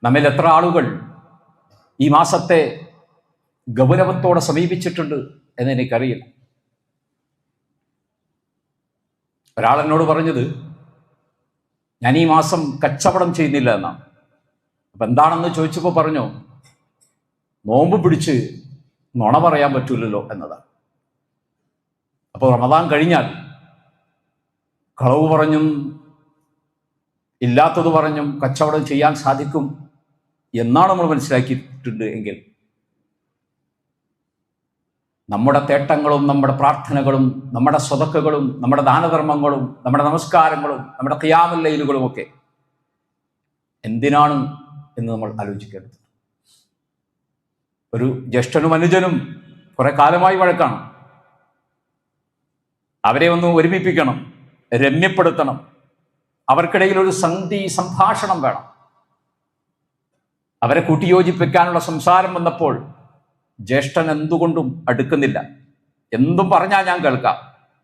നമ്മിൽ എത്ര ആളുകൾ ഈ മാസത്തെ ഗൗരവത്തോടെ സമീപിച്ചിട്ടുണ്ട് എന്നെനിക്കറിയില്ല. ഒരാളെന്നോട് പറഞ്ഞത്, ഞാൻ ഈ മാസം കച്ചവടം ചെയ്യുന്നില്ല എന്നാണ്. അപ്പം എന്താണെന്ന് ചോദിച്ചപ്പോൾ പറഞ്ഞു, നോമ്പ് പിടിച്ച് നുണ പറയാൻ പറ്റൂലല്ലോ എന്നതാണ്. അപ്പോൾ റമദാൻ കഴിഞ്ഞാൽ കളവ് പറഞ്ഞും ഇല്ലാത്തത് പറഞ്ഞും കച്ചവടം ചെയ്യാൻ സാധിക്കും എന്നാണ് നമ്മൾ മനസ്സിലാക്കിയിട്ടുണ്ട് എങ്കിൽ നമ്മുടെ തേട്ടങ്ങളും നമ്മുടെ പ്രാർത്ഥനകളും നമ്മുടെ സ്വതക്കകളും നമ്മുടെ ദാനധർമ്മങ്ങളും നമ്മുടെ നമസ്കാരങ്ങളും നമ്മുടെ ഖിയാമുൽ ലൈലുകളും ഒക്കെ എന്തിനാണ് എന്ന് നമ്മൾ ആലോചിക്കേണ്ടത്. ഒരു ജ്യേഷ്ഠനും അനുജനും കുറെ കാലമായി വഴക്കാണ്. അവരെ ഒന്ന് ഒരുമിപ്പിക്കണം, രമ്യപ്പെടുത്തണം. അവർക്കിടയിൽ ഒരു സന്ധി സംഭാഷണം വേണം. അവരെ കൂട്ടിയോജിപ്പിക്കാനുള്ള സംസാരം വന്നപ്പോൾ ജ്യേഷ്ഠൻ എന്തുകൊണ്ടും അടുക്കുന്നില്ല. എന്തും പറഞ്ഞാൽ ഞാൻ കേൾക്കാം,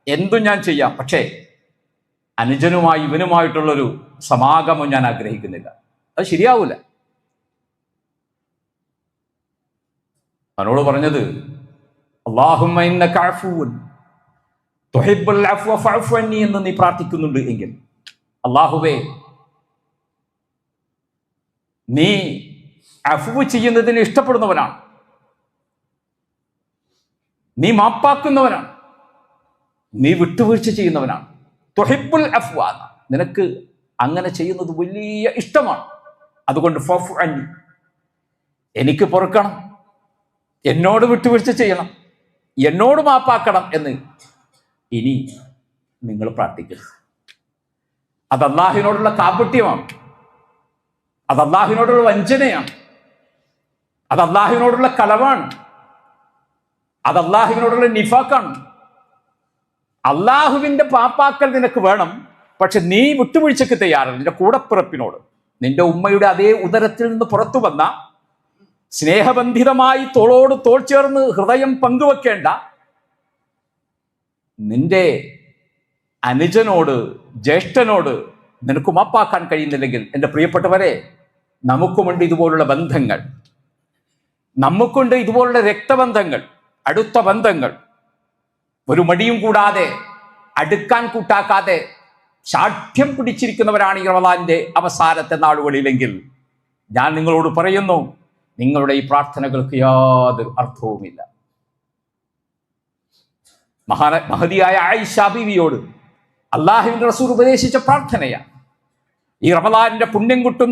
എന്തും ഞാൻ ചെയ്യാം, പക്ഷേ അനുജനുമായി ഇവനുമായിട്ടുള്ളൊരു സമാഗമം ഞാൻ ആഗ്രഹിക്കുന്നില്ല. അത് ശരിയാവൂല. അവനോട് പറഞ്ഞത്, അല്ലാഹുമ്മ ഇന്നക അഫൂൻ തുഹിബ്ബുൽ അഫ്വ ഫഅഫു അന്നി എന്ന് നീ പ്രാർത്ഥിക്കുന്നുണ്ട് എങ്കിൽ, അല്ലാഹുവേ നീ അഫ്വ് ചെയ്യുന്നതിന് ഇഷ്ടപ്പെടുന്നവനാണ്, നീ മാപ്പാക്കുന്നവനാണ്, നീ വിട്ടുവീഴ്ച ചെയ്യുന്നവനാണ്. തുഹിബ്ബുൽ അഫ്വ, നിനക്ക് അങ്ങനെ ചെയ്യുന്നത് വലിയ ഇഷ്ടമാണ്. അതുകൊണ്ട് ഫഅഫു അന്നി, എനിക്ക് പൊറുക്കണം, എന്നോട് വിട്ടുവീഴ്ച ചെയ്യണം, എന്നോട് മാപ്പാക്കണം എന്ന് ഇനി നിങ്ങൾ പ്രാർത്ഥിക്കുക. അത് അല്ലാഹുവിനോടുള്ള കാപട്യമാണ്, അത് അല്ലാഹുവിനോടുള്ള വഞ്ചനയാണ്, അത് അല്ലാഹുവിനോടുള്ള കളവാണ്, അത് അല്ലാഹുവിനോടുള്ള നിഫാക്കാണ്. അല്ലാഹുവിന്റെ പാപ്പാക്കൽ നിനക്ക് വേണം, പക്ഷെ നീ വിട്ടുവീഴ്ചയ്ക്ക് തയ്യാറല്ല. നിന്റെ കൂടപ്പിറപ്പിനോട്, നിന്റെ ഉമ്മയുടെ അതേ ഉദരത്തിൽ നിന്ന് പുറത്തു വന്ന സ്നേഹബന്ധിതമായി തോളോട് തോൾ ചേർന്ന് ഹൃദയം പങ്കുവെക്കേണ്ട നിന്റെ അനുജനോട്, ജ്യേഷ്ഠനോട് നിനക്ക് മാപ്പാക്കാൻ കഴിയുന്നില്ലെങ്കിൽ, എൻ്റെ പ്രിയപ്പെട്ടവരെ, നമുക്കുമുണ്ട് ഇതുപോലുള്ള ബന്ധങ്ങൾ, നമുക്കുണ്ട് ഇതുപോലുള്ള രക്തബന്ധങ്ങൾ, അടുത്ത ബന്ധങ്ങൾ. ഒരു മടിയും കൂടാതെ, അടുക്കാൻ കൂട്ടാക്കാതെ ശാഠ്യം പിടിച്ചിരിക്കുന്നവരാണ് ഈ റമദാനിന്റെ അവസാനത്തെ നാളുകളിലെങ്കിൽ, ഞാൻ നിങ്ങളോട് പറയുന്നു, നിങ്ങളുടെ ഈ പ്രാർത്ഥനകൾക്ക് യാതൊരു അർത്ഥവുമില്ല. മഹദിയായ ആയിഷ ബീവിയോട് അല്ലാഹുവിന്റെ റസൂൽ ഉപദേശിച്ച പ്രാർത്ഥനയാണ് ഈ റമദാനിന്റെ പുണ്യം കിട്ടുന്ന